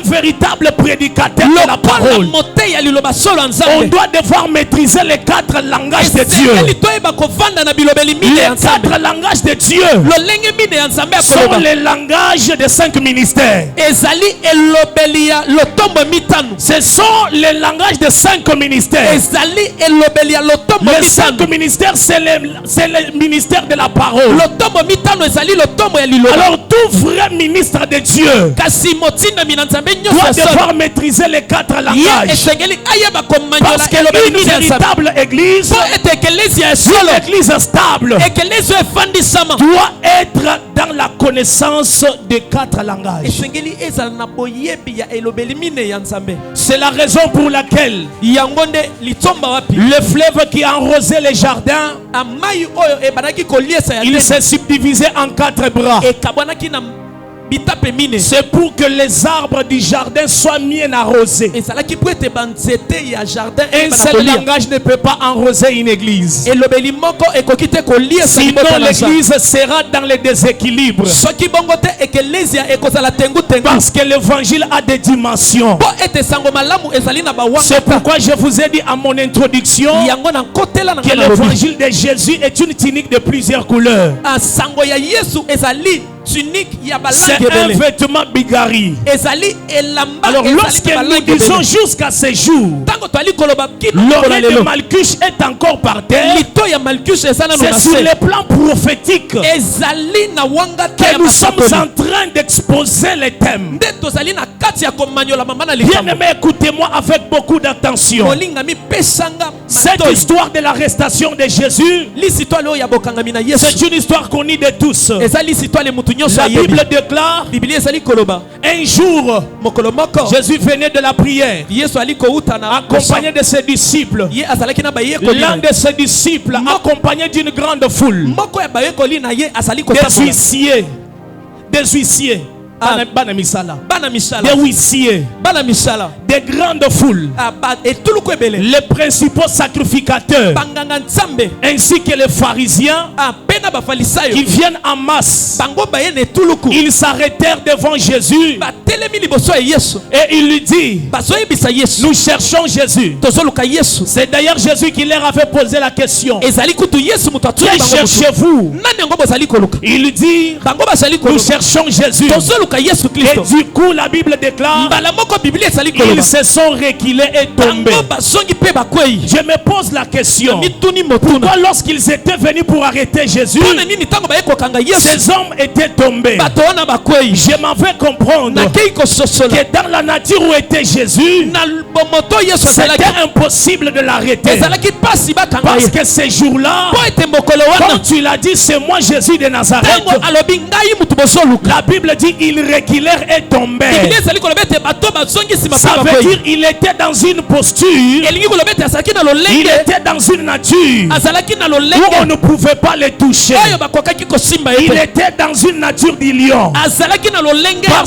véritable prédicateur de la parole, on doit devoir maîtriser les 4 langages de Dieu. Les 4 langages de Dieu sont les langages des 5 ministères. Ce sont les langages des 5 ministères. Les 5 ministères, c'est le ministère de la parole. Alors tout vrai ministre de Dieu doit devoir maîtriser les 4 langages. Parce qu'une véritable église, une église stable, doit être dans la connaissance des 4 langages. C'est la raison pour laquelle le fleuve qui a arrosé les jardins, il s'est subdivisé en 4 bras. C'est pour que les arbres du jardin soient bien arrosés. Un seul langage ne peut pas arroser une église. Sinon l'église sera dans le déséquilibre. Parce que l'évangile a des dimensions. C'est pourquoi je vous ai dit à mon introduction que l'évangile de Jésus est une tunique de plusieurs couleurs. C'est un vêtement bigari. Alors lorsque nous disons jusqu'à ce jour, l'oreille de Malchus est encore par terre, c'est sur le plan prophétique que nous sommes en train d'exposer les thèmes. Bien-aimés, écoutez-moi avec beaucoup d'attention. Cette histoire de l'arrestation de Jésus, c'est une histoire connue de tous. La Bible déclare un jour Jésus venait de la prière accompagné de ses disciples. L'un de ses disciples accompagné d'une grande foule, des huissiers, des huissiers, des grandes foules, les principaux sacrificateurs, ainsi que les pharisiens qui viennent en masse. Ils s'arrêtèrent devant Jésus et il lui dit: nous cherchons Jésus. C'est d'ailleurs Jésus qui leur avait posé la question: que cherchez-vous? Il lui dit: nous cherchons Jésus. Et du coup la Bible déclare ils se sont reculés et tombés. Je me pose la question: pourquoi lorsqu'ils étaient venus pour arrêter Jésus, ces hommes étaient tombés? Je m'en vais comprendre que dans la nature où était Jésus, c'était impossible de l'arrêter. Parce que ces jours-là, quand tu l'as dit, c'est moi Jésus de Nazareth, la Bible dit ils reculèrent et tombèrent. Ça veut dire il était dans une posture, il était dans une nature où on ne pouvait pas les toucher. Il était dans une nature du lion, parce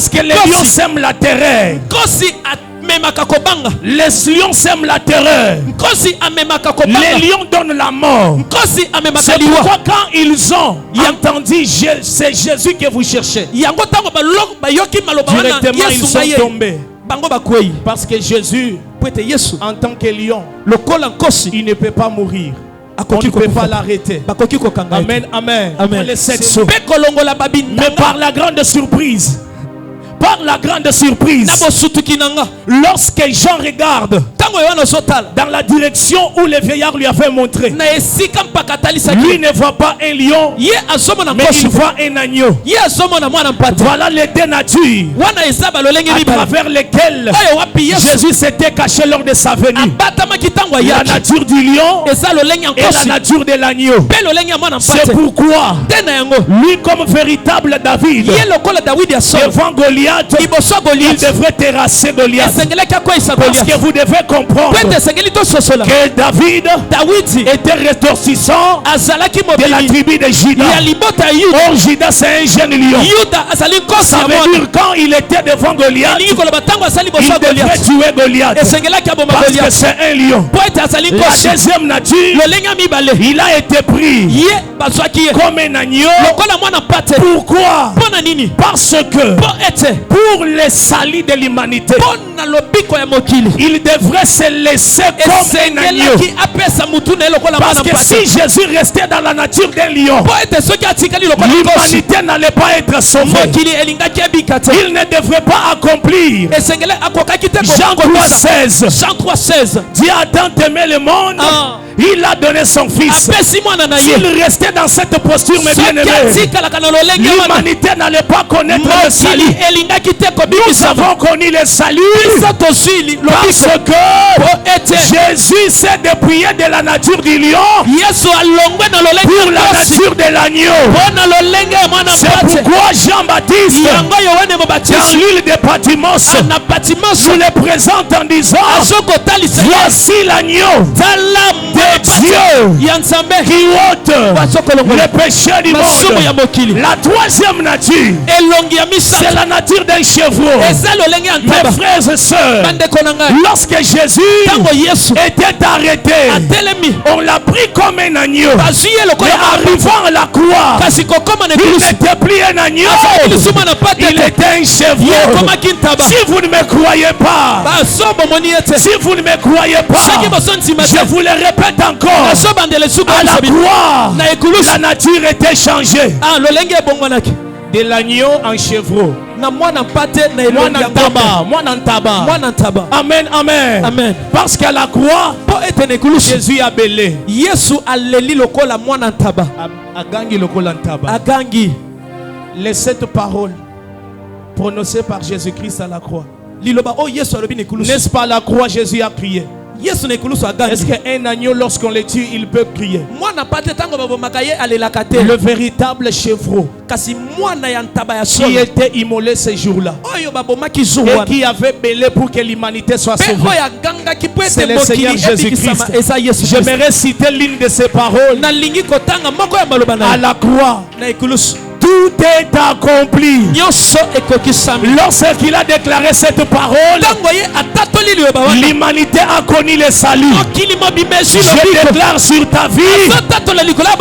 que les lions sèment la terreur. Les lions sèment la terreur. Les lions donnent la mort. C'est pourquoi quand ils ont entendu c'est Jésus que vous cherchez, directement ils sont tombés. Parce que Jésus, en tant que lion, il ne peut pas mourir. On ne peut pas l'arrêter. Amen, amen. Mais par la grande surprise, lorsque Jean regarde dans la direction où le vieillard lui avait montré, lui ne voit pas un lion, mais il voit un agneau. Voilà les deux natures à travers lesquelles Jésus s'était caché lors de sa venue: la nature du lion et la nature de l'agneau. C'est pourquoi lui, comme véritable David, devant Goliath, il devrait terrasser Goliath. Parce que vous devez comprendre que David était ressortissant de la tribu de Juda. Or, Juda, c'est un jeune lion. Ça veut dire quand il était devant Goliath, il devait tuer Goliath. Parce que c'est un lion. La deuxième nature, il a été pris comme un agneau. Pourquoi? Parce que pour le salut de l'humanité, il devrait se laisser comme un agneau. Parce que si Jésus restait dans la nature d'un lion, l'humanité n'allait pas être sauvée. Il ne devrait pas accomplir. Jean 3,16. Dieu a tant aimé le monde, il a donné son fils. S'il restait dans cette posture, mes bien-aimés, l'humanité n'allait pas connaître le salut. Nous avons connu le salut parce que Jésus s'est dépouillé de la nature du lion pour la nature de l'agneau. C'est pourquoi Jean-Baptiste, dans l'île de Patmos, nous le présente en disant: voici l'agneau de Dieu qui ôte le péché du monde. La troisième nature, c'est la nature d'un chevreau. Mes frères et sœurs, lorsque Jésus était arrêté, on l'a pris comme un agneau. Mais arrivant à la croix, il n'était plus un agneau, il était un chevreau. Si vous ne me croyez pas, je vous le répète encore, à la croix, la nature était changée de l'agneau en chevreau. Amen, amen, amen. Parce qu'à la croix, Jésus a belé. Agangi les 7 paroles prononcées par Jésus-Christ à la croix. N'est-ce pas à la croix Jésus a crié? Est-ce qu'un agneau, lorsqu'on le tue, il peut crier? Le véritable chevreau qui était immolé ce jour-là et qui avait belé pour que l'humanité soit sauvée, c'est le Seigneur Jésus-Christ. J'aimerais citer l'une de ses paroles à la croix. Tout est accompli. Lorsqu'il a déclaré cette parole, l'humanité a connu le salut. Je déclare sur ta vie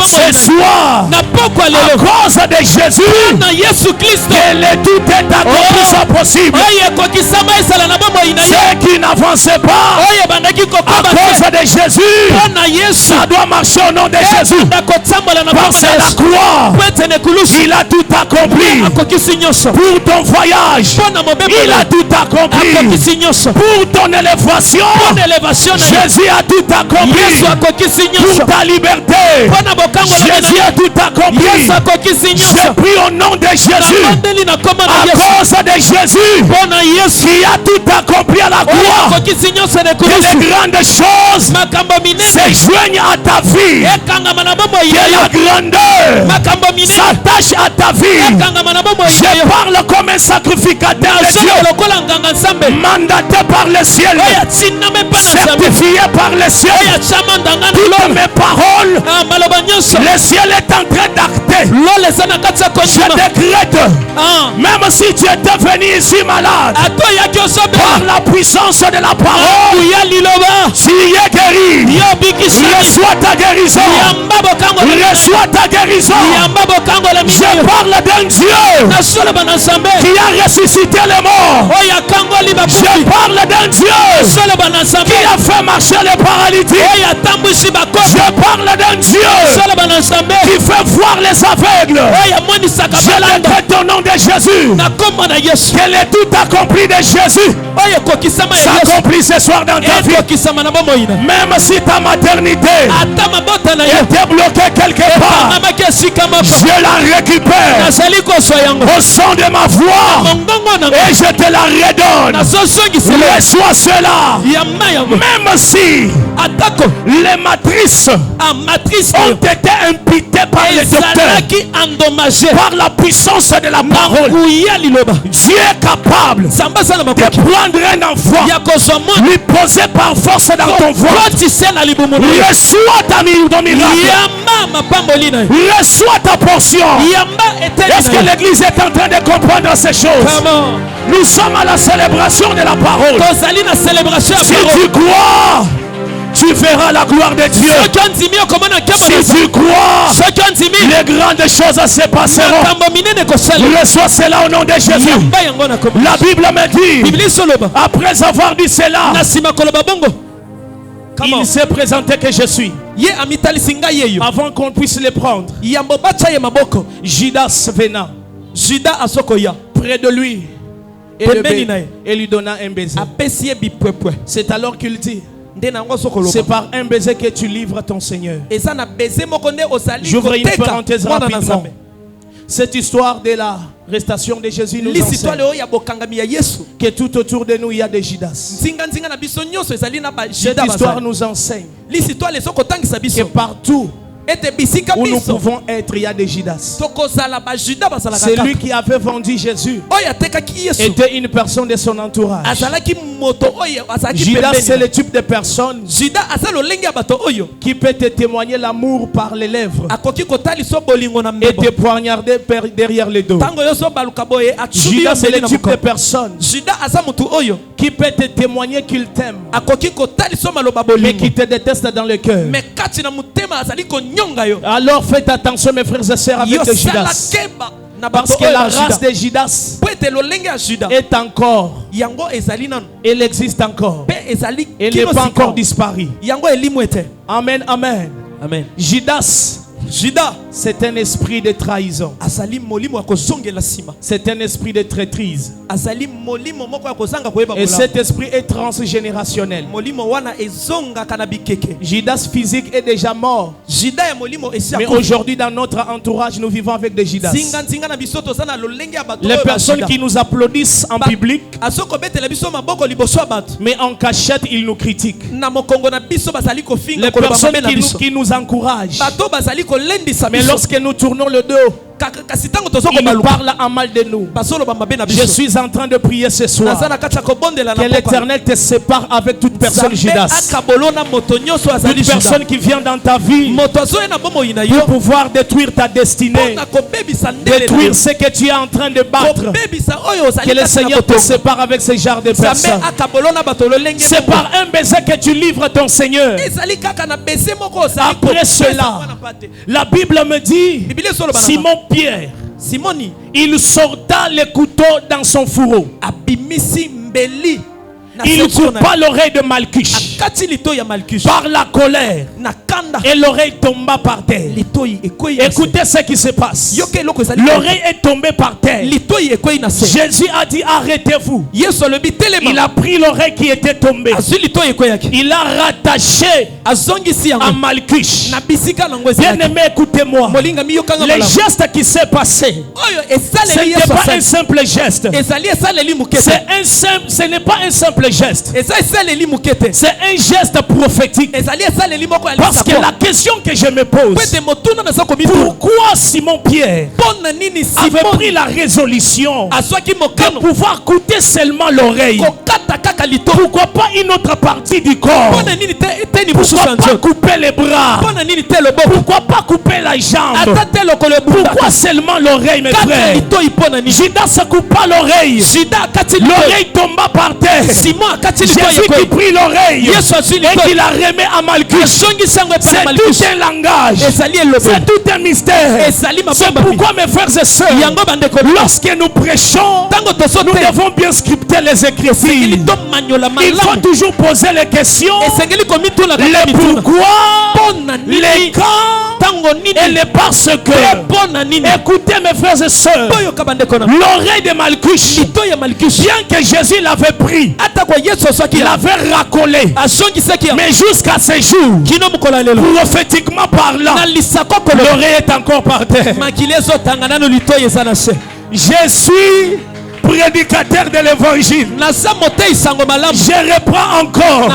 ce soir, à cause de Jésus, que tout est accompli soit possible. Ceux qui n'avancent pas à cause de Jésus, ça doit marcher au nom de Jésus. Parce que la croix, il a tout accompli. Pour ton voyage, il a tout accompli. Pour ton élévation, Jésus a tout accompli. Pour ta liberté, Jésus a tout accompli. Je prie au nom de Jésus, à cause de Jésus qui a tout accompli à la croix, que les grandes choses se joignent à ta vie, que la grandeur s'attache à ta vie. Je parle comme un sacrificateur de Dieu, mandaté par le ciel, certifié par le ciel. Toutes mes paroles, le ciel est en train d'acter. Je décrète, même si tu étais venu ici malade, par la puissance de la parole, tu es guéri. Reçois ta guérison. Reçois ta guérison. Je parle d'un Dieu qui a ressuscité les morts. Je parle d'un Dieu qui a fait marcher les paralytiques. Je parle d'un Dieu qui fait voir les aveugles. Je décrète au nom de Jésus que le tout accompli de Jésus s'accomplit ce soir dans ta vie. Même si ta maternité était bloquée quelque part, je la récupère au son de ma voix et je te la redonne. reçois cela. Même si les matrices ont été imputées par les docteurs, par la puissance de la parole, Dieu est capable de prendre un enfant, lui poser par force dans ton ventre. Reçois ta miracle. Reçois ta portion. Est-ce que l'église est en train de comprendre ces choses? Nous sommes à la célébration de la parole. Si tu crois, tu verras la gloire de Dieu. Si tu crois, les grandes choses se passeront. Reçois cela au nom de Jésus. La Bible me dit, après avoir dit cela, il s'est présenté que je suis. Avant qu'on puisse le prendre, Judas venant près de lui et lui donna un baiser. C'est alors qu'il dit, c'est par un baiser que tu livres ton Seigneur. J'ouvre une parenthèse rapidement. Cette histoire de la arrestation de Jésus nous enseigne que tout autour de nous il y a des Judas. Cette histoire nous enseigne que partout où nous pouvons être, il y a des Judas. Celui qui avait vendu Jésus était une personne de son entourage. Judas, c'est le type de personne qui peut te témoigner l'amour par les lèvres et te poignarder derrière le dos. Judas, c'est le type de personne qui peut te témoigner qu'il t'aime mais qui te déteste dans le cœur. Alors faites attention mes frères et sœurs avec les Judas, parce que la race de Judas est encore, elle existe encore, elle n'est pas encore disparue. Amen, amen, amen. Judas, c'est un esprit de trahison. C'est un esprit de traîtrise. Et cet esprit est transgénérationnel. Judas physique est déjà mort. Mais aujourd'hui dans notre entourage nous vivons avec des Judas. Les personnes qui nous applaudissent en public, mais en cachette ils nous critiquent. Les personnes qui nous encouragent, mais lorsque nous tournons le dos, il nous parle en mal de nous. Je suis en train de prier ce soir que l'Éternel te sépare avec toute personne Judas, toute personne qui vient dans ta vie pour pouvoir détruire ta destinée, détruire ce que tu es en train de battre. Que le Seigneur te sépare avec ce genre de personnes. C'est par un baiser que tu livres ton Seigneur. Après cela, la Bible me dit, Simon-Pierre, il sorta le couteau dans son fourreau. Il coupa l'oreille de Malchus par la colère et l'oreille tomba par terre. Écoutez ce qui se passe. L'oreille est tombée par terre. Jésus a dit arrêtez-vous. Il a pris l'oreille qui était tombée. Il a rattaché à Malchus. Bien aimé, écoutez-moi. Le geste qui s'est passé, ce n'était pas un simple geste. Ce n'est pas un simple geste. C'est un geste prophétique. Parce que la question que je me pose, pourquoi Simon-Pierre avait pris la résolution de pouvoir couper seulement l'oreille? Pourquoi pas une autre partie du corps? Pourquoi pas couper les bras? Pourquoi pas couper la jambe? Pourquoi seulement l'oreille, mes frères? Judas coupa l'oreille. L'oreille tomba par terre. Jésus qui prit l'oreille et qui la remet à Malchus. C'est tout un langage, c'est tout un mystère. C'est pourquoi mes frères et sœurs, lorsque nous prêchons, nous devons bien scripter les Écritures. Il faut toujours poser les questions, les pourquoi, les quand et les parce que. Écoutez mes frères et sœurs, l'oreille de Malchus, bien que Jésus l'avait pris, il avait racolé, mais jusqu'à ce jour, prophétiquement parlant, l'oreille est encore par terre. Je suis prédicateur de l'évangile. Je reprends encore,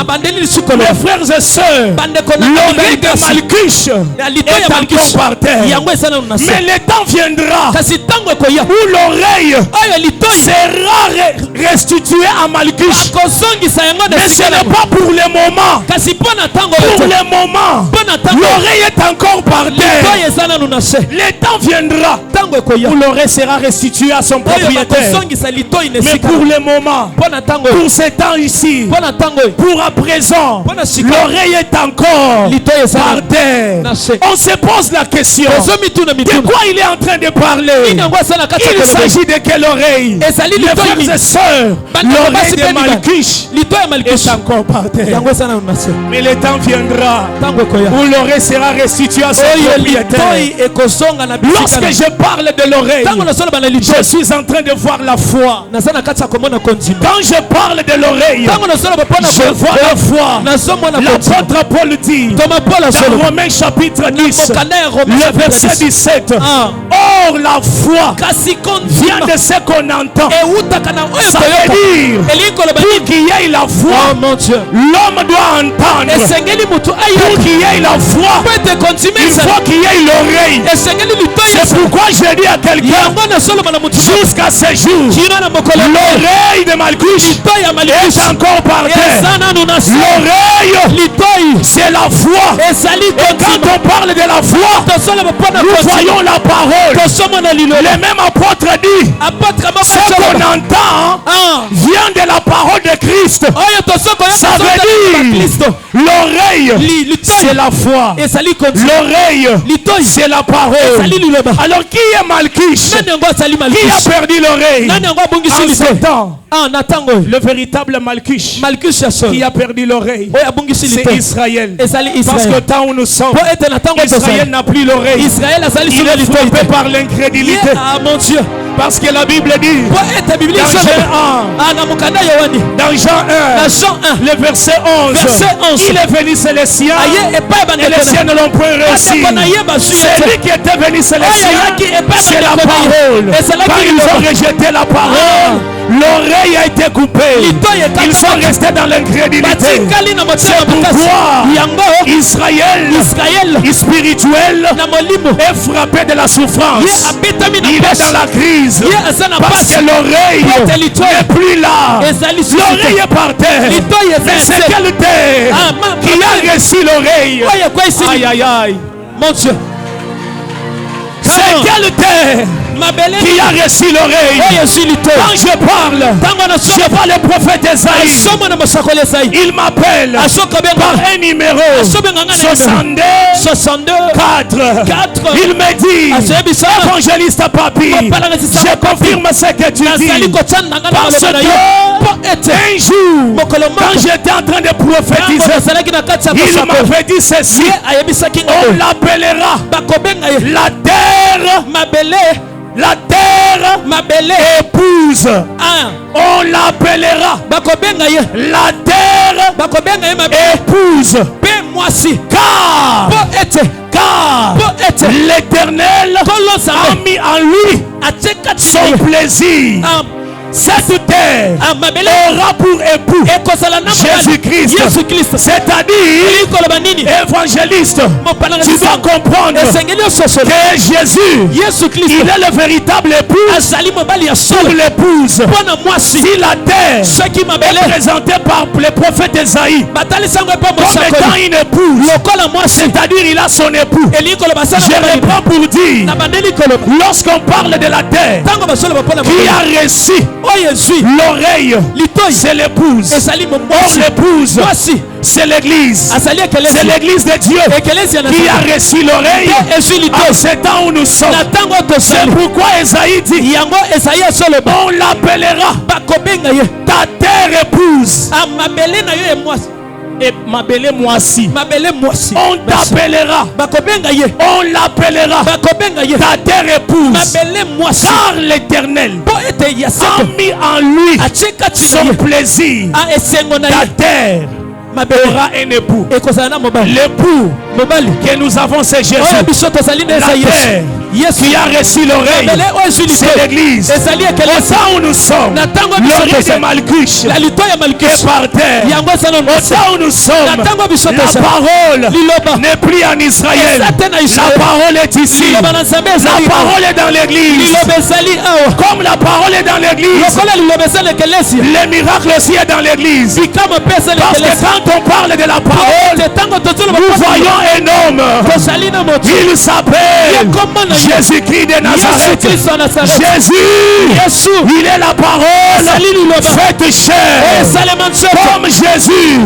mes frères et sœurs, l'oreille de Malchus est encore par terre. Mais le temps viendra où l'oreille sera restituée à Malchus. Mais ce n'est pas pour le moment. Pour le moment, l'oreille est encore par terre. Le temps viendra où l'oreille sera restituée à son propriétaire. Mais pour le moment, pour ce temps ici, pour à présent, l'oreille est encore par terre. On se pose la question, de quoi il est en train de parler? Il s'agit de quelle oreille? Les frères et sœurs, l'oreille de Malchus est encore par terre. Mais le temps viendra où l'oreille sera restituée à son propriétaire. Lorsque je parle de l'oreille, je suis en train de voir la foi. Quand je parle de l'oreille, je vois la foi. L'apôtre Paul dit dans Romains chapitre 10, le verset 17, or la foi vient de ce qu'on entend. Ça veut dire, pour qu'il y ait la foi, l'homme doit entendre. Pour qu'il y ait la foi, il faut qu'il y ait l'oreille. C'est pourquoi je dis à quelqu'un, jusqu'à ce jour, l'oreille de Malchus est encore par terre. L'oreille, c'est la foi. Et quand on parle de la foi, nous voyons la parole. Le même apôtre dit, ce qu'on entend vient de la parole de Christ. Ça veut dire, l'oreille, c'est la foi. L'oreille, c'est la parole. Alors qui est Malchus? Qui a perdu l'oreille en ce temps? Le véritable Malchus qui a perdu l'oreille, c'est Israël. Parce que tant où nous sommes, Israël n'a plus l'oreille. Il est frappé par l'incrédulité. Parce que la Bible dit dans Jean 1, le verset 11, il est venu chez les siens et les siens ne l'ont point réussi. C'est lui qui était venu chez les siens, c'est la parole. Quand ils ont rejeté la parole, l'oreille a été coupée. Ils sont restés dans l'incrédulité. C'est pourquoi Israël spirituel est frappé de la souffrance. Il est dans la crise parce que l'oreille n'est plus là. L'oreille est par terre. Mais c'est quelle terre qui a reçu l'oreille? Aïe aïe aïe. Mon Dieu. C'est quelle terre qui a reçu l'oreille? Quand je parle, je vois le prophète Esaïe. Il m'appelle par un numéro 62 4. Il me dit, évangéliste Papi, je confirme ce que tu dis. Parce que un jour, quand j'étais en train de prophétiser, il m'avait dit ceci: on l'appellera la terre, ma belle épouse. On l'appellera la terre épouse. Car l'Éternel a mis en lui son plaisir. Cette terre aura pour époux Jésus-Christ. C'est-à-dire, évangéliste, tu dois comprendre que Jésus, il est le véritable époux pour l'épouse. Si la terre est présentée par le prophète Esaïe comme étant une épouse, c'est-à-dire il a son époux. Je reprends pour dire, lorsqu'on parle de la terre qui a reçu l'oreille, c'est l'épouse. Or l'épouse, c'est l'église. C'est l'église de Dieu qui a reçu l'oreille en ce temps où nous sommes. C'est pourquoi Esaïe dit, on l'appellera ta terre épouse. Et ma belle moisi. On t'appellera. On l'appellera ta terre épouse. Car l'Éternel a mis en lui son plaisir. Ta terre aura un époux. L'époux que nous avons, c'est Jésus. La terre qui a reçu l'oreille, c'est l'église. Au temps où nous sommes, l'oreille de Malkush est par terre. Au temps où nous sommes, la parole n'est plus en Israël. La parole est ici. La parole est dans l'église. Comme la parole est dans l'église, les miracles aussi est dans l'église. Parce que quand on parle de la parole, nous voyons un homme. Il s'appelle Jésus-Christ de Nazareth. Jésus, il est la parole faite chair. Comme Jésus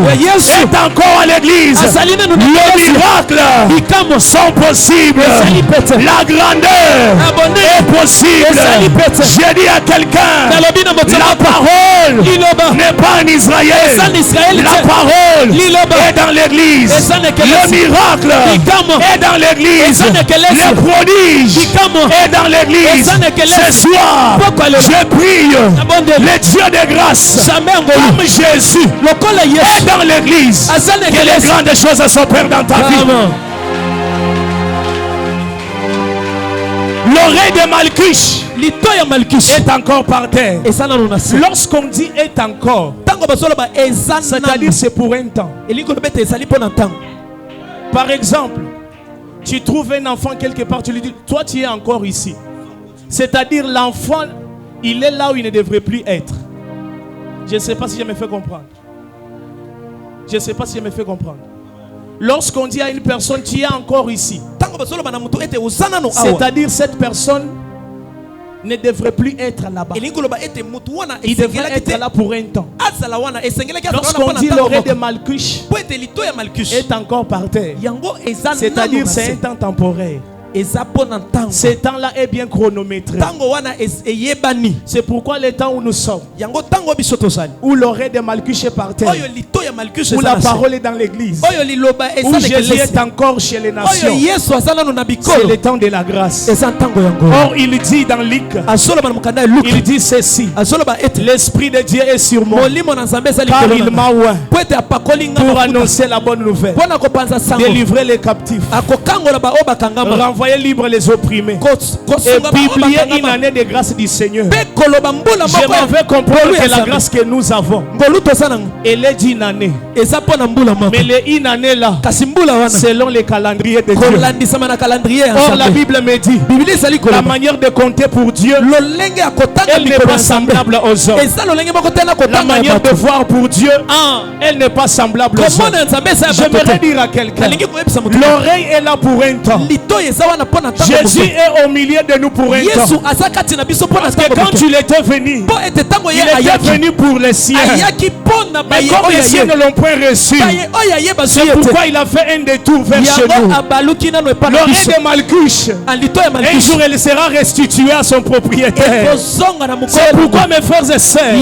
est encore à l'église, les miracles sont possibles. La grandeur est possible. J'ai dit à quelqu'un, la parole n'est pas en Israël. La parole est dans l'église. Le miracle est dans l'église. Le prodige est dans l'église. Ce soir, je prie le Dieu de grâce, comme Jésus est dans l'église, que les grandes choses s'opèrent dans ta vie. L'oreille de Malkush est encore par terre. Lorsqu'on dit est encore, c'est-à-dire c'est pour un temps. Par exemple, tu trouves un enfant quelque part, tu lui dis, toi tu es encore ici. C'est-à-dire l'enfant, il est là où il ne devrait plus être. Je ne sais pas si je me fais comprendre. Je ne sais pas si je me fais comprendre. Lorsqu'on dit à une personne, tu es encore ici, c'est-à-dire cette personne ne devrait plus être là-bas. Il devrait être là pour un temps. Lorsqu'on dit l'oreille de Malkush est encore par terre, c'est-à-dire c'est un temps temporaire. Ce temps-là est bien chronométré. C'est pourquoi le temps où nous sommes, où l'oreille de Malkush est par terre, où la parole est dans l'église, où Jésus est encore chez les nations, c'est le temps de la grâce. Or il dit dans Luc, il dit ceci: l'Esprit de Dieu est sur moi, car il m'a oint pour annoncer la bonne nouvelle, délivrer les captifs, renvoyer libre les opprimés, et publier une année de grâce du Seigneur. Je m'en vais comprendre que la grâce que nous avons, elle est d'une année, mais une année là, selon les calendriers de Dieu. Or la Bible me dit, la manière de compter pour Dieu, elle n'est pas semblable aux hommes. La manière de voir pour Dieu, elle n'est pas semblable aux hommes. J'aimerais dire à quelqu'un, l'oreille est là pour un temps. Jésus est au milieu de nous pour un temps. Parce que quand il était venu, il était venu pour les siens. Mais comme les siens ne l'ont point reçu, c'est pourquoi il a fait un détour vers chez nous. L'oreille de Malkush, un jour elle sera restituée à son propriétaire. C'est pourquoi mes frères et sœurs,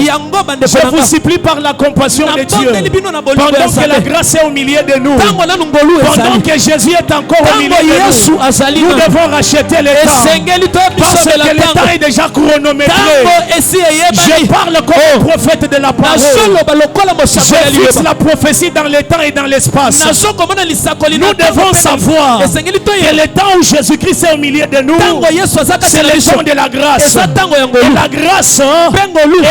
je vous supplie par la compassion de Dieu, pendant que la grâce est au milieu de nous, pendant que Jésus est encore au milieu de nous, nous devons racheter le temps, parce que le temps est déjà chronométré. Je parle comme prophète de la parole. Je fixe la prophétie dans le temps et dans l'espace. Nous devons savoir que le temps où Jésus-Christ est au milieu de nous, c'est le temps de la grâce. Et la grâce,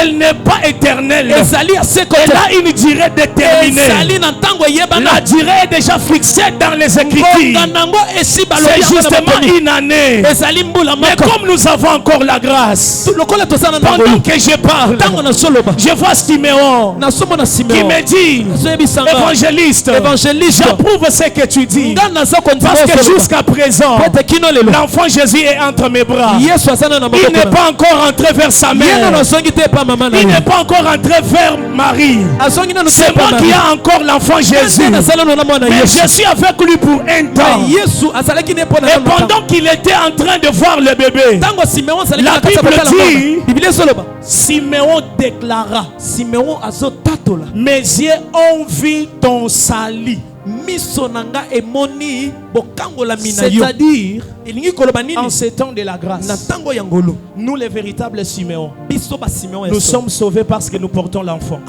elle n'est pas éternelle. Elle a une durée déterminée. La durée est déjà fixée dans les Écritures. C'est justement une année. Mais comme nous avons encore la grâce, pendant que je parle, je vois Siméon qui me dit, évangéliste, j'approuve ce que tu dis, parce que jusqu'à présent, l'enfant Jésus est entre mes bras. Il n'est pas encore entré vers sa mère. Il n'est pas encore entré vers Marie. C'est moi qui ai encore l'enfant Jésus. Mais je suis avec lui pour un temps. Et pendant qu'il était en train de voir le bébé, la Bible dit, Siméon déclara, mes yeux ont vu ton salut. C'est-à-dire, en ces temps de la grâce, nous les véritables Siméon, nous sommes sauvés parce que nous portons l'enfant.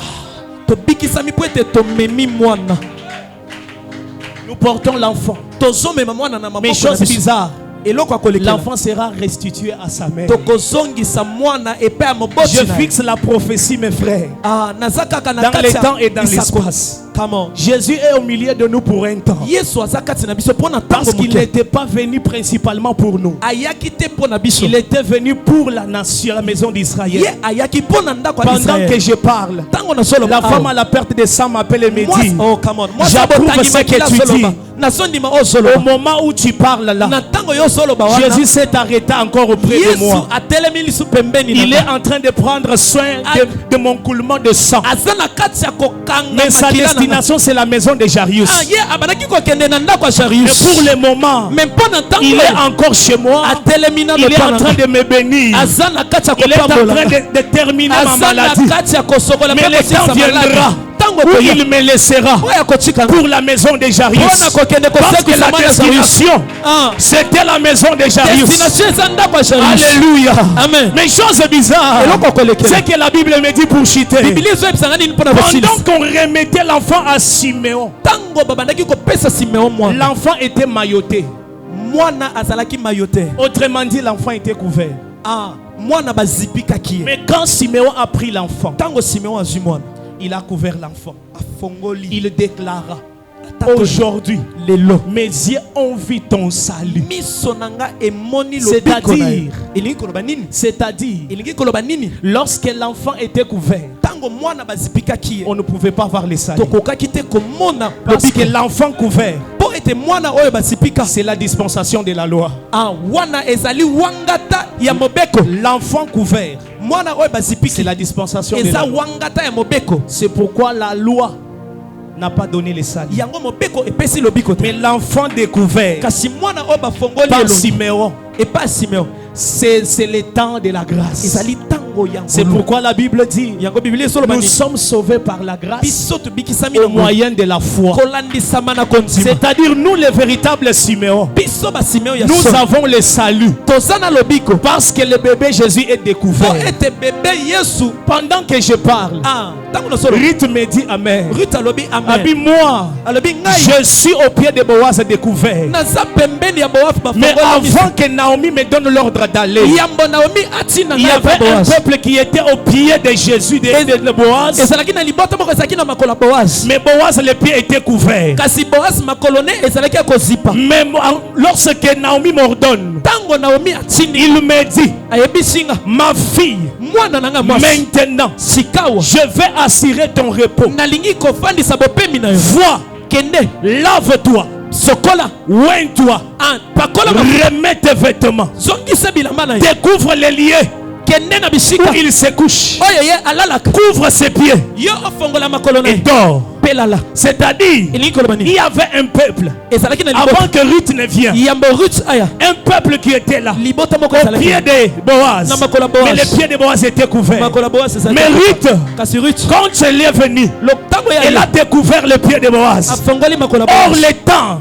Nous portons l'enfant. Mais chose bizarre, l'enfant sera restitué à sa mère. Je fixe la prophétie, mes frères, dans les temps et dans l'espace. Jésus est au milieu de nous pour un temps, parce qu'il n'était pas venu principalement pour nous. Il était venu pour la nation, la maison d'Israël. Pendant que je parle, la femme à la perte de sang m'appelle et me dit, j'approuve ce que tu dis. Au moment où tu parles là, Jésus s'est arrêté encore auprès de moi. Il est en train de prendre soin de mon coulement de sang. Mais sa destination, c'est la maison de Jarius. Et pour le moment, il est encore chez moi. Il est en train de me bénir. Il est en train de terminer ma maladie. Mais le temps viendra où il me laissera pour la maison de Jarius. Parce que la destination, c'était la maison de Jarius. Alléluia. Amen. Mais chose bizarre, c'est que la Bible me dit pour chuter, pendant qu'on remettait l'enfant à Siméon, l'enfant était mailloté. Autrement dit, l'enfant était couvert. Mais quand Siméon a pris l'enfant, il a couvert l'enfant. Il déclara, aujourd'hui, mes yeux ont vu ton salut. C'est-à-dire, lorsque l'enfant était couvert, on ne pouvait pas voir le salut. Parce que l'enfant couvert, c'est la dispensation de la loi. L'enfant couvert, c'est la dispensation de la loi. C'est pourquoi la loi n'a pas donné le salut. Mais l'enfant découvert par Siméon, c'est le temps de la grâce. C'est pourquoi la Bible dit, nous sommes sauvés par la grâce au moyen de la foi. C'est-à-dire, nous les véritables Siméon, nous avons le salut parce que le bébé Jésus est découvert. Pendant que je parle, Ruth me dit amen. Moi, je suis au pied de Boaz découvert. Mais avant que Naomi me donne l'ordre d'aller, il y avait un peuple qui était au pied de Jésus, de Boaz. Mais Boaz, le pied était couvert. Mais lorsque Naomi m'ordonne, il me dit, ma fille, maintenant, je vais assurer ton repos. Vois, lave-toi, oins-toi, remets tes vêtements, découvre les lieux où il se couche, couvre ses pieds et dort. C'est-à-dire, il y avait un peuple avant que Ruth ne vienne, un peuple qui était là au pied de Boaz, mais le pied de Boaz était couvert. Mais Ruth, quand elle est venue, elle a découvert le pied de Boaz. Or le temps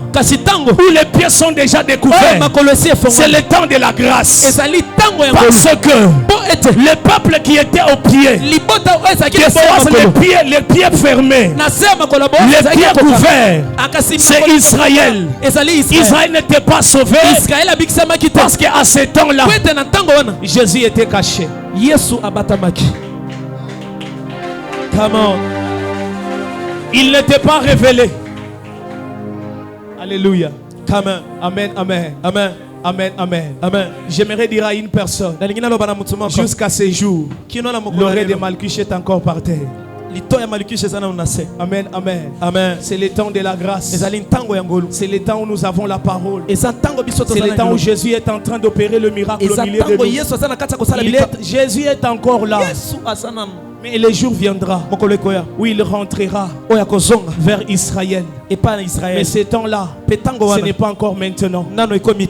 où les pieds sont déjà découverts, c'est le temps de la grâce. Parce que le peuple qui était au pied de Boaz, les pieds fermés, les pieds couverts, c'est Israël. Israël n'était pas sauvé parce qu'à ce temps-là, Jésus était caché. Il n'était pas révélé. Alléluia. Amen. Amen. Amen. Amen. Amen, amen, amen. J'aimerais dire à une personne, jusqu'à ce jour, l'oreille de Malchus est encore par terre. Amen, amen, amen. C'est le temps de la grâce. C'est le temps où nous avons la parole. C'est le temps où Jésus est en train d'opérer le miracle au milieu de nous. Jésus est encore là. Mais le jour viendra où il rentrera vers Israël. Mais ce temps-là, ce n'est pas encore maintenant.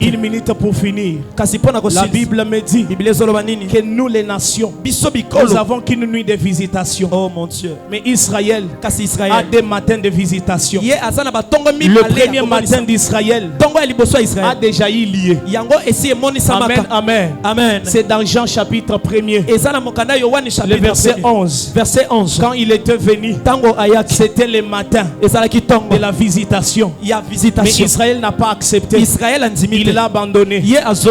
Une minute pour finir. La Bible me dit que nous les nations, nous avons qu'une nuit de visitation. Oh mon Dieu. Mais Israël a des matins de visitation. Le premier matin d'Israël a déjà eu lieu. Amen, amen, amen. C'est dans Jean chapitre 1er, le verset 11. Verset 11. Quand il était venu, c'était le matin de la la visitation. Mais Israël n'a pas accepté. Il l'a abandonné.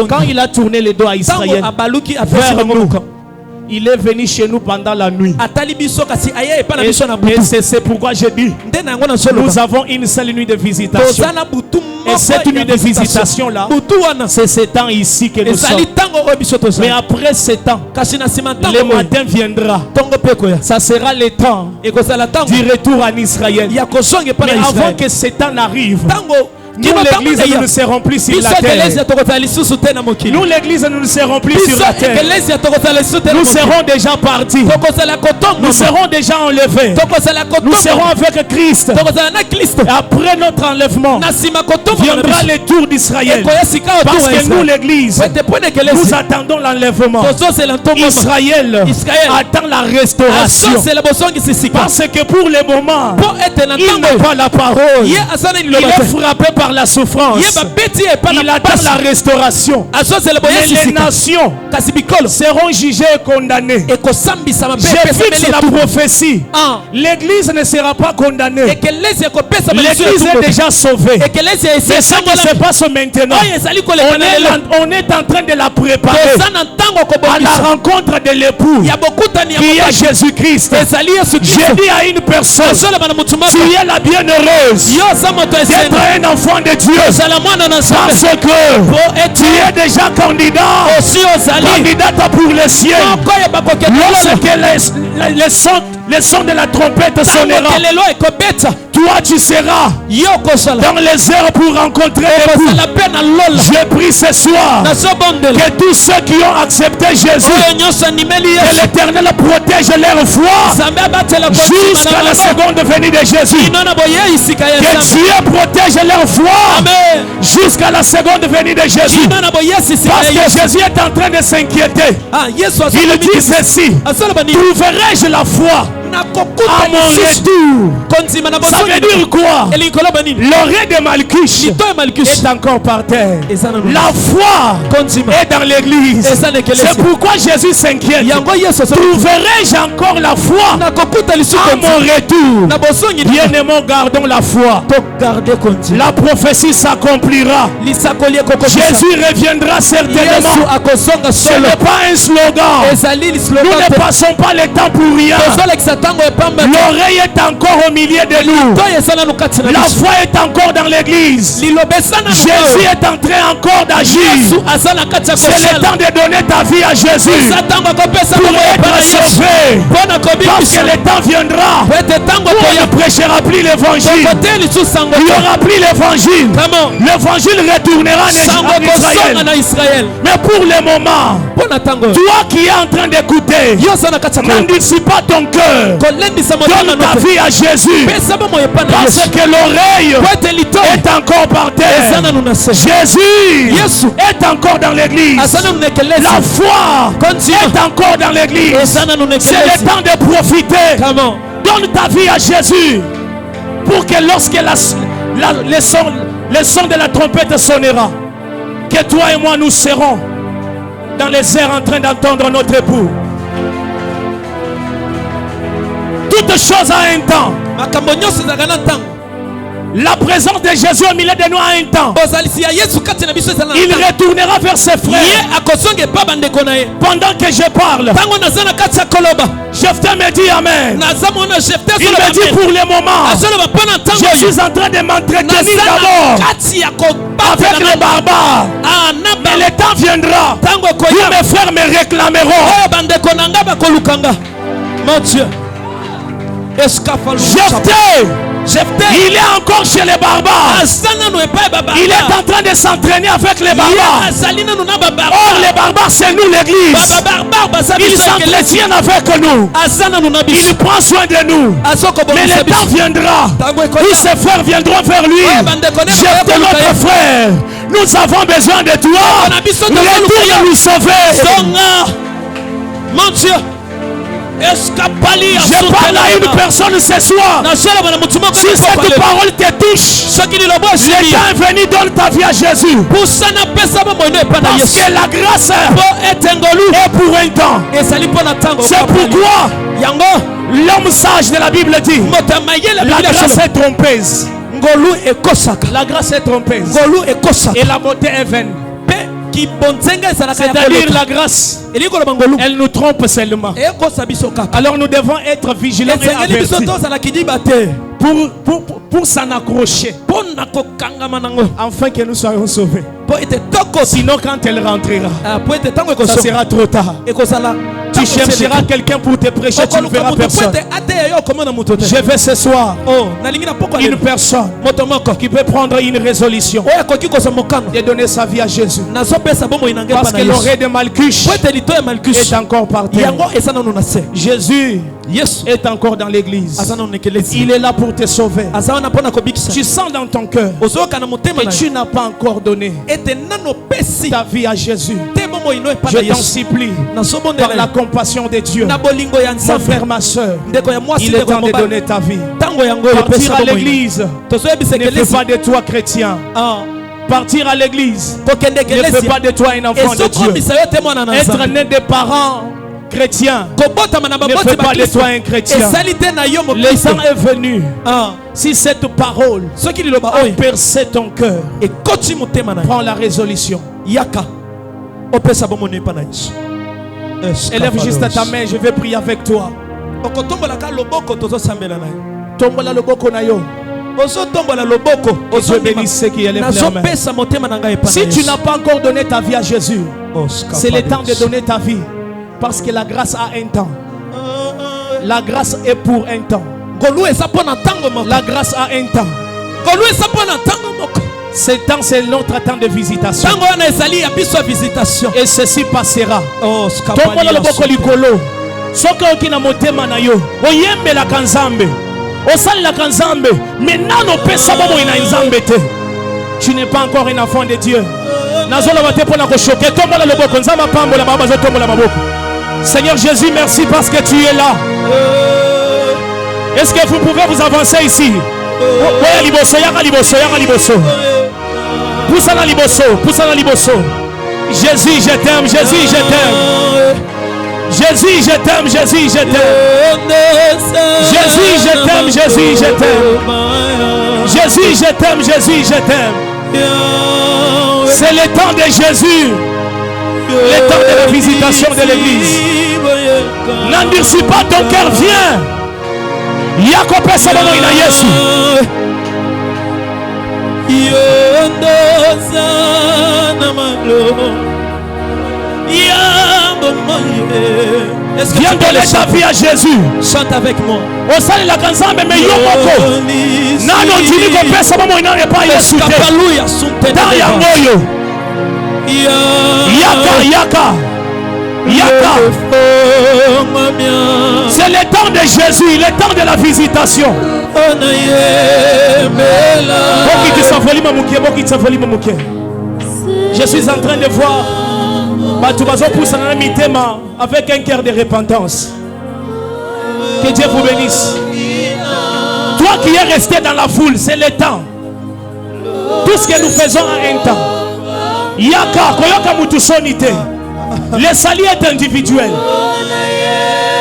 Quand il a tourné les dos à Israël vers nous, il est venu chez nous pendant la nuit. Et c'est pourquoi j'ai dit, nous avons une seule nuit de visitation. Et cette nuit de visitation là, c'est ce temps ici que nous sommes. Mais après ce temps, le matin viendra. Ça sera le temps du retour en Israël. Mais avant que ce temps n'arrive, nous l'église, nous ne serons plus sur la terre. Nous l'église, nous ne serons plus sur la terre. Nous serons déjà partis. Nous serons déjà enlevés. Nous serons avec Christ. Après notre enlèvement viendra le tour d'Israël. Parce que nous l'église, nous attendons l'enlèvement. Israël attend la restauration. Parce que pour le moment, il n'a pas la parole. Il est frappé par la souffrance. Il attend la restauration. Mais les nations seront jugées et condamnées. Je fixe la prophétie. L'église ne sera pas condamnée. L'église est déjà sauvée. C'est ça qui se passe maintenant. On est en train de la préparer à la rencontre de l'époux qui est Jésus-Christ. J'ai dit à une personne, tu es la bienheureuse d'être un enfant de Dieu, parce que tu es déjà candidate pour les cieux. Lorsque les sons de la trompette sonnera, toi tu seras dans les airs pour rencontrer l'époux. Je prie ce soir que tous ceux qui ont accepté Jésus, que l'Éternel protège leur foi jusqu'à la seconde venue de Jésus. Que Dieu protège leur foi jusqu'à la seconde venue de Jésus. Parce que Jésus est en train de s'inquiéter. Il dit ceci: trouverai-je la foi à mon retour? Ça veut dire quoi? L'oreille de Malchus est encore par terre. La foi est dans l'église. C'est pourquoi Jésus s'inquiète. Trouverai-je encore la foi à mon retour? Bien-aimés, gardons la foi. La prophétie s'accomplira. Jésus reviendra certainement. Ce n'est pas un slogan. Nous ne passons pas le temps pour rien. L'oreille est encore au milieu de nous. La foi est encore dans l'église. Jésus est en train encore d'agir. C'est le temps de donner ta vie à Jésus pour être sauvé. Parce que le temps viendra où on ne prêchera plus l'évangile. Il n'y aura plus l'évangile. L'évangile retournera en Israël. Mais pour le moment, toi qui es en train d'écouter, n'endurcis pas ton cœur. Donne ta vie à Jésus. Parce que l'oreille est encore par terre. Jésus est encore dans l'église. La foi est encore dans l'église. C'est le temps de profiter. Donne ta vie à Jésus pour que lorsque le son de la trompette sonnera, que toi et moi nous serons dans les airs en train d'entendre notre époux. Toute chose a un temps. La présence de Jésus au milieu de nous a un temps. Il retournera vers ses frères. Pendant que je parle, Jephthé me dit amen. Il me dit pour le moment, je suis en train de m'entretenir d'abord avec les barbares. Mais le temps viendra où mes frères me réclameront. Mon Dieu. Jephthé, il est encore chez les barbares. Il est en train de s'entraîner avec les barbares. Or les barbares c'est nous l'église. Ils s'entretiennent avec nous. Il prend soin de nous. Mais le temps viendra où ses frères viendront vers lui. Jephthé notre frère, nous avons besoin de toi. Retourne nous sauver. Mon Dieu. Je parle à une personne ce soir. Si cette parole te touche, le temps est venu, donne ta vie à Jésus. Parce que la grâce est pour un temps. C'est pourquoi l'homme sage de la Bible dit: la grâce est trompeuse. ngolu ekosaka. La grâce est trompeuse. Ngolu ekosaka. Et la beauté est vaine. C'est-à-dire la grâce, elle nous trompe seulement. Alors nous devons être vigilants et avertis pour s'en accrocher, afin que nous soyons sauvés. Sinon quand elle rentrera, ça sera trop tard. Tu chercheras quelqu'un pour te prêcher, tu ne verras personne. Je vais ce soir une personne qui peut prendre une résolution et donner sa vie à Jésus. Parce que l'oreille de Malchus est encore par terre. Jésus est encore dans l'église. Il est là pour te sauver. Tu sens dans ton cœur que tu n'as pas encore donné ta vie à Jésus. Je t'en supplie, par la compassion de Dieu, mon frère, ma soeur, il est temps de donner ta vie. Partir à l'église ne fait pas de toi chrétien. Partir à l'église ne fait pas de toi un enfant de Dieu. Être né des parents chrétiens ne fait pas de toi un chrétien. Le temps est venu. Si cette parole a percé ton cœur, prends la résolution. Élève juste ta main, je vais prier avec toi. Tombola loboko na yo. Dieu bénisse ceux qui élèvent leurs mains. Si tu n'as pas encore donné ta vie à Jésus, c'est le temps de donner ta vie. Parce que la grâce a un temps. La grâce est pour un temps. La grâce a un temps. Ce temps, c'est notre temps de visitation. Et ceci passera. Tombola loboko likolo. Soka okina motema na yo. Oyembela kanzambe. Osalila kanzambe. Maintenant no pesa bobo ina nzambe te. Tu n'es pas encore un enfant de Dieu. Nazola bate pona ko choquer. Tombola loboko nzamba pambola baba zo tombola maboko. Seigneur Jésus, merci parce que tu es là. Est-ce que vous pouvez vous avancer ici? Oya liboso, yaka liboso, yaka liboso. Poussana liboso, poussana liboso. Jésus, je t'aime, Jésus, je t'aime. Jésus, je t'aime, Jésus, je t'aime. Jésus, je t'aime, Jésus, je t'aime. Jésus, je t'aime, Jésus, je t'aime. C'est le temps de Jésus. Le temps de la visitation de l'église. N'endurcis pas ton cœur, viens. Yakope Salomo ina Yesu. Viens donner ta vie à Jésus. Chante avec moi. Osali la kanzambe me yomoko. Nano ndimi ko pesa bomo ina epa Yesu te. Dans ya moyo. Yaka, yaka. Yaka. C'est le temps de Jésus, le temps de la visitation. Je suis en train de voir avec un cœur de repentance. Que Dieu vous bénisse. Toi qui es resté dans la foule, c'est le temps. Tout ce que nous faisons a un temps. Yaka, koyoka mutusonite. Le salut est individuel.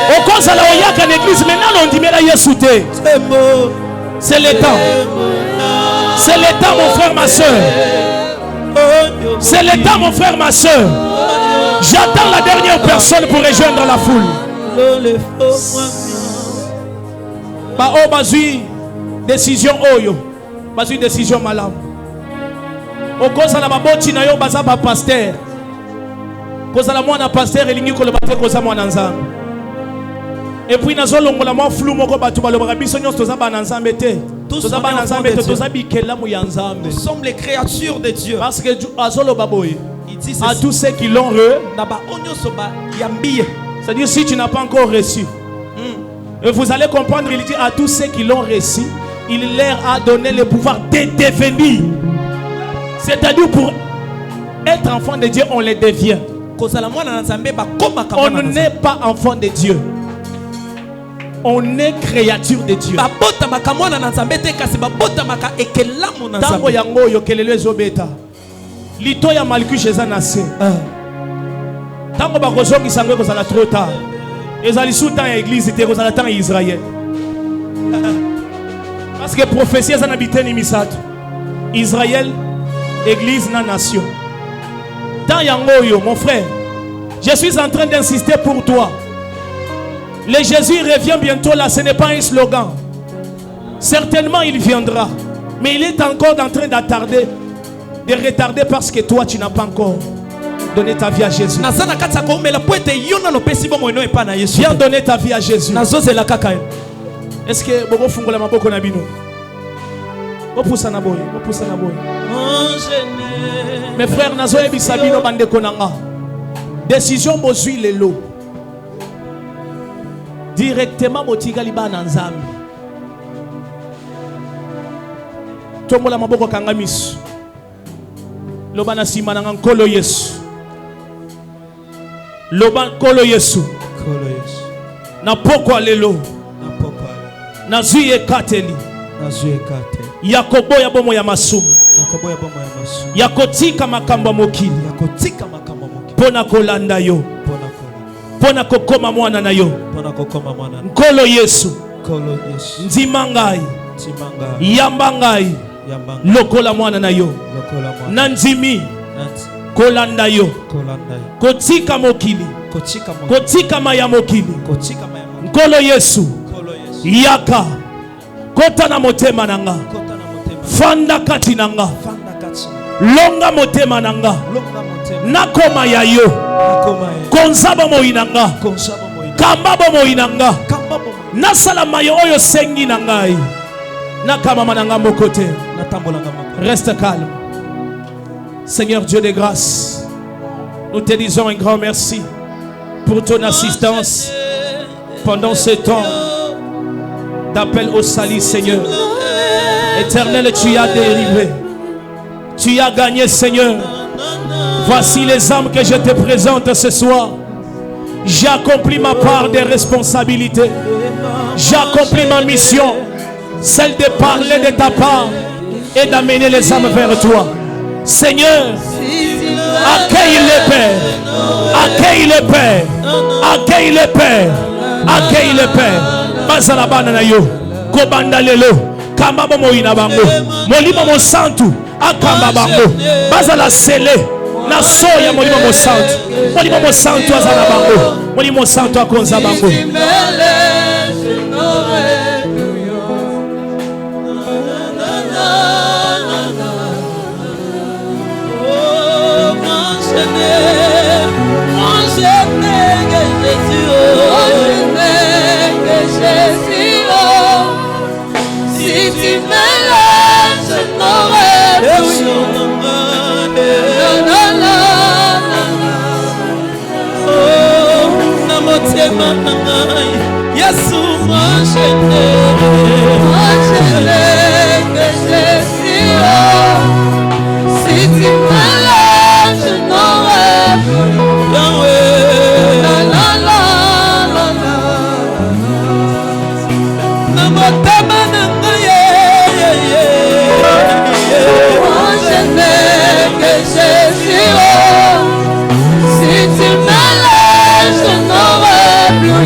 Au cause de la oyaka l'église, maintenant on dit mais là Yesu te. C'est le temps. C'est le temps mon frère, ma soeur. C'est le temps mon frère, ma soeur. J'attends la dernière personne pour rejoindre la foule. Ba o bazui décision oyo. Bazui décision malam. Au cause de la baboti na yo baza ba pasteur. Cause la mwana pasteur elingi ko le baté koza mwana nzambe. Et puis nazo longola mo flou moko batu balobaka biso nyonso toza bana nzambe te. Toza bana nzambe te toza bikela mu ya nzambe. Nous sommes les créatures de Dieu. Parce que azolo baboye. Il dit à tous ceux qui l'ont c'est-à-dire si tu n'as pas encore reçu. Et vous allez comprendre, il dit à tous ceux qui l'ont reçu, il leur a donné le pouvoir de devenir. C'est-à-dire pour être enfant de Dieu, on le devient. On n'est pas enfant de Dieu. On est créature de Dieu. Tango yango yo kelele zobeta. Lito ya Malchus ezanase. Tango bakozongi sangwe kozala trop tard. Ezali sous temps ya église te kozala temps Israël. Parce que prophétie est un habitant imisato. Israël, église, na nation. Dans Yangoyo, mon frère, je suis en train d'insister pour toi. Le Jésus revient bientôt là, ce n'est pas un slogan. Certainement il viendra. Mais il est encore en train d'attarder, de retarder parce que toi tu n'as pas encore donné ta vie à Jésus. Viens donner ta vie à Jésus. Est-ce que Bobo Fungola Maboko Nabino? Mes frères, Nazoé Bisabino Bande Konanga. Décision Bozui Lelo. Directement Motiga Liban Nzambi. Tomola Maboko Kangamis. Lobana Simanang Kolo Yesu. Loban Kolo Yesu. Na poko Lelo. Nazuye Kateli. Yakobo ya bomo ya masumu. Yakotika makamba mokili. Pona kolanda yo. Pona kokoma mwana na yo. Nkolo Yesu. Nzimangai. Yambangai. Lokola mwana na yo. Nanzimi. Kolanda yo. Kotika mokili. Kotika maya mokili. Nkolo Yesu. Yaka. Kota na motema nanga. Fanda kati nanga. Longa motema nanga. Nakoma ya yo. Konzaba moinanga. Kambabo moinanga. Nasala mayo oyo sengi nangai. Nakama mananga mokote. Reste calme. Seigneur Dieu de grâce, nous te disons un grand merci pour ton assistance pendant ce temps d'appel au salut, Seigneur. Éternel, tu as délivré, tu as gagné, Seigneur. Voici les âmes que je te présente ce soir. J'ai accompli ma part de responsabilité. J'ai accompli ma mission, celle de parler de ta part et d'amener les âmes vers toi. Seigneur, accueille les pères, accueille les pères, accueille les pères, accueille les pères. Bazala banana yo, kobanda lelo, kamba moina bango, molimo mo santu, akamba bango, bazala sele, na soya molimo mo santu azala bango, molimo santu akonza bango. Si tu me laisses, je n'aurai plus. Si tu me laisses, je n'aurai plus.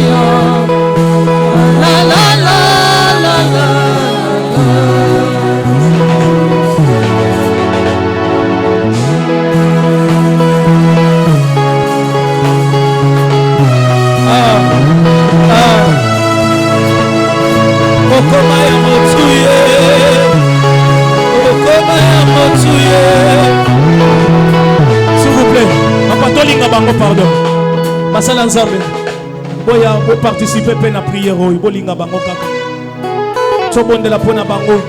S'il vous plaît, Papa bango pardon. Basala nzambe. Boya bo participer pe na prière oyo bolinga bango kaka. Tobondela pona bango.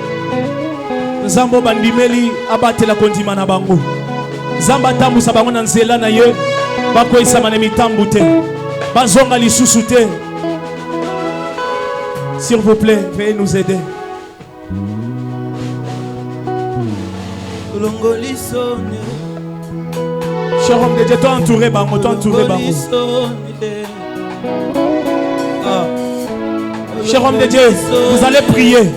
Nzambo bandimeli abatela kondima na bango. Nzamba tambusa bango na nzela na ye bakoisa na mitambu te. Bazonga lisusu te. S'il vous plaît, veuillez nous aider. Cher homme de Dieu, toi entouré bango, toi entouré bango. Cher homme de Dieu, vous allez prier.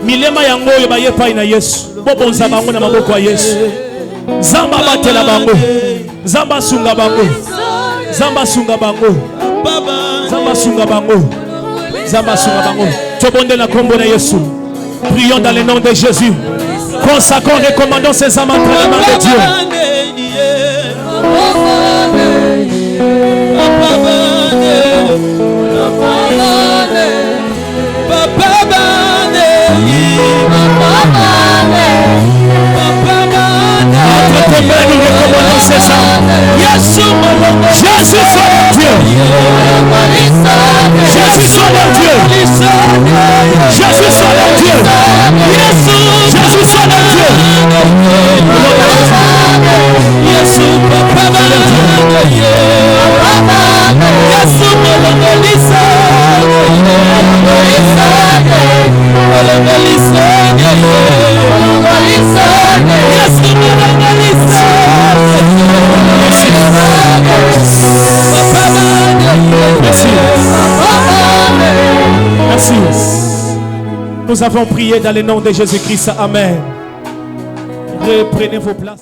Milema yango yobaye pa ina Yesu. Bobonza bango na maboko ya Yesu. Zamba batela bango. Zamba sunga bango. Zamba sunga bango. Zamba sunga bango. Zamba sunga bango. Tobonde na kombo na Yesu. Prions dans le nom de Jésus. Consacrons, recommandons ces âmes entre les mains de Dieu. Entre tes mains, nous recommandons ces âmes. Jésus soit notre Dieu. Jésus soit notre Dieu. Jésus soit notre Dieu. Jésus soit notre Dieu. Merci. Nous avons prié dans le nom de Jésus-Christ. Amen. Reprenez vos places.